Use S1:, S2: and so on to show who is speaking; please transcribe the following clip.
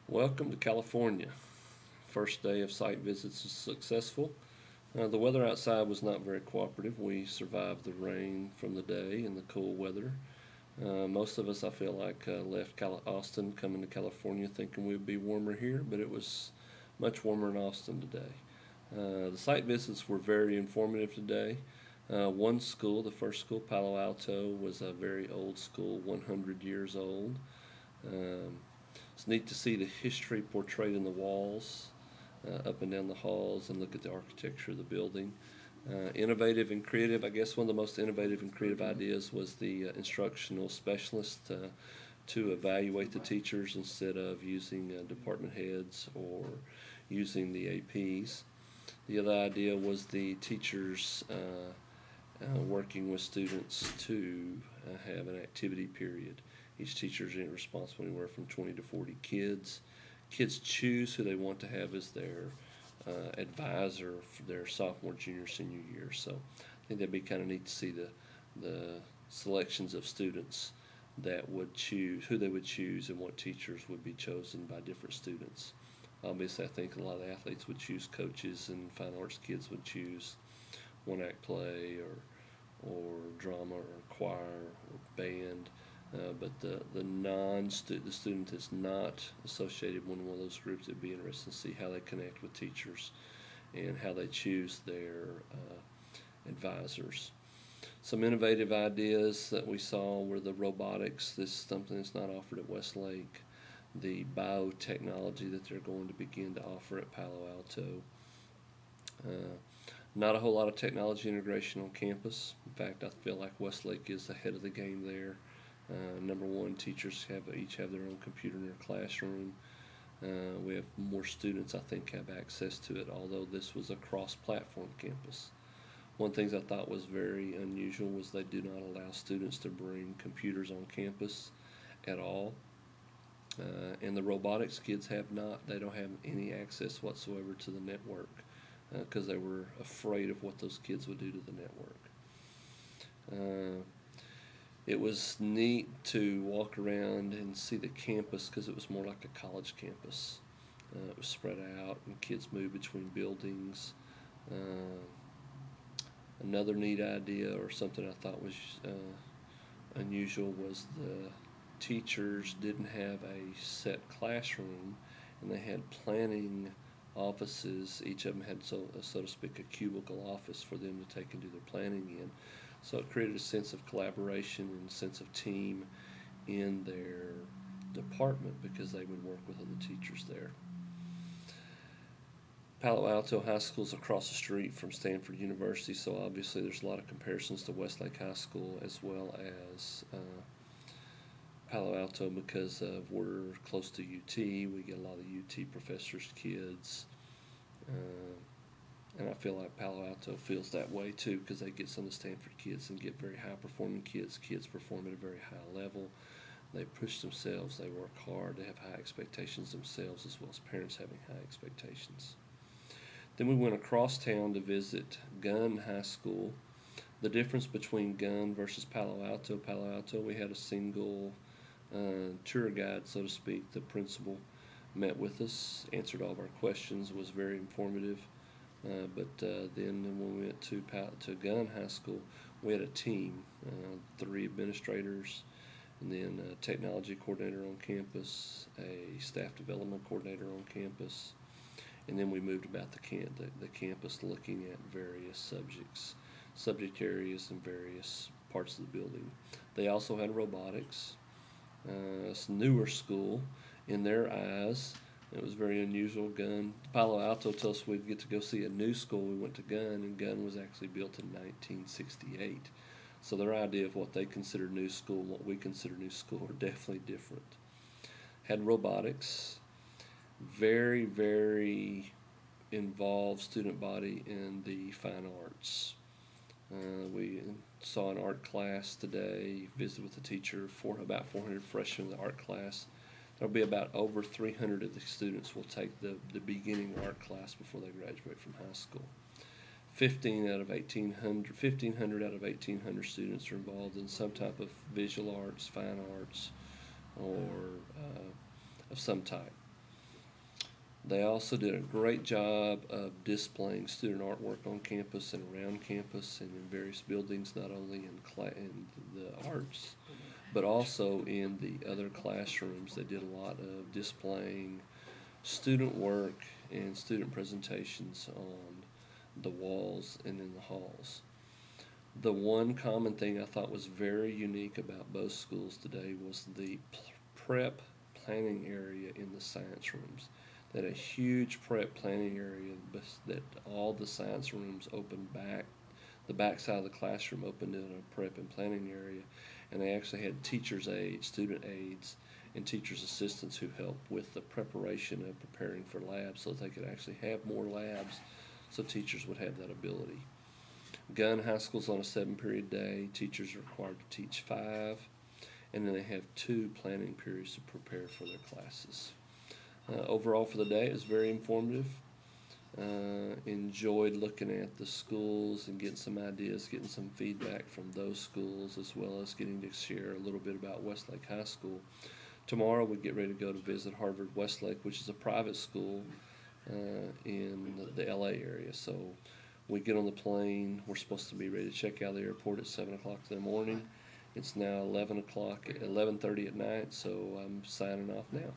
S1: Welcome to California. First day of site visits was successful. The weather outside was not very cooperative. We survived the rain from the day and the cool weather. Most of us, I feel like, left Austin coming to California thinking we'd be warmer here, but it was much warmer in Austin today. The site visits were very informative today. One school, the first school, Palo Alto, was a very old school, 100 years old. Um, it's neat to see the history portrayed in the walls, up and down the halls, and look at the architecture of the building. Innovative and creative. I guess one of the most innovative and creative ideas was the instructional specialist to evaluate the teachers instead of using department heads or using the APs. The other idea was the teachers working with students to have an activity period. Each teacher is responsible anywhere from 20 to 40 kids. Kids choose who they want to have as their advisor for their sophomore, junior, senior year. So I think that'd be kind of neat to see the selections of students that would choose who they would choose and what teachers would be chosen by different students. Obviously, I think a lot of athletes would choose coaches, and fine arts kids would choose one act play or drama or choir or band. But the student is not associated with one of those groups. It'd be interesting to see how they connect with teachers and how they choose their advisors. Some innovative ideas that we saw were the robotics. This is something that's not offered at Westlake. The biotechnology that they're going to begin to offer at Palo Alto. Uh, Not a whole lot of technology integration on campus. In fact, I feel like Westlake is ahead of the game there. Number one, teachers each have their own computer in their classroom. We have more students, I think, have access to it, although this was a cross-platform campus. One of the things I thought was very unusual was they do not allow students to bring computers on campus at all. And the robotics kids they don't have any access whatsoever to the network because they were afraid of what those kids would do to the network. It was neat to walk around and see the campus because it was more like a college campus. It was spread out and kids moved between buildings. Another neat idea or something I thought was unusual was the teachers didn't have a set classroom and they had planning offices. Each of them had, so to speak, a cubicle office for them to take and do their planning in. So it created a sense of collaboration and a sense of team in their department because they would work with other teachers there. Palo Alto High School is across the street from Stanford University, so obviously there's a lot of comparisons to Westlake High School as well as Palo Alto because we're close to UT. We get a lot of UT professors' kids. And I feel like Palo Alto feels that way too because they get some of the Stanford kids and get very high performing kids. Kids perform at a very high level. They push themselves, they work hard, they have high expectations themselves as well as parents having high expectations. Then we went across town to visit Gunn High School. The difference between Gunn versus Palo Alto, we had a single tour guide, so to speak. The principal met with us, answered all of our questions, was very informative. But then when we went to Gunn High School, we had a team, 3 administrators, and then a technology coordinator on campus, a staff development coordinator on campus, and then we moved about the campus looking at various subject areas, and various parts of the building. They also had robotics. It's a newer school in their eyes. It was very unusual. Palo Alto told us we'd get to go see a new school. We went to Gunn, and Gunn was actually built in 1968. So their idea of what they consider new school and what we consider new school are definitely different. Had robotics, very, very involved student body in the fine arts. We saw an art class today, visited with the teacher for about 400 freshmen in the art class. There'll be about over 300 of the students will take the beginning art class before they graduate from high school. 1,500 out of 1,800 students are involved in some type of visual arts, fine arts, or of some type. They also did a great job of displaying student artwork on campus and around campus and in various buildings, not only in the arts, but also in the other classrooms. They did a lot of displaying student work and student presentations on the walls and in the halls. The one common thing I thought was very unique about both schools today was the prep planning area in the science rooms. They had a huge prep planning area that all the science rooms opened back. The back side of the classroom opened in a prep and planning area, and they actually had teachers' aides, student aides, and teachers' assistants who helped with the preparation of preparing for labs so that they could actually have more labs so teachers would have that ability. Gun High School's on a 7-period day. Teachers are required to teach 5, and then they have 2 planning periods to prepare for their classes. Overall for the day, it was very informative. Enjoyed looking at the schools and getting some ideas, getting some feedback from those schools, as well as getting to share a little bit about Westlake High School. Tomorrow we get ready to go to visit Harvard Westlake, which is a private school in the LA area. So we get on the plane. We're supposed to be ready to check out of the airport at 7 o'clock in the morning. It's now 11:30 at night, so I'm signing off now.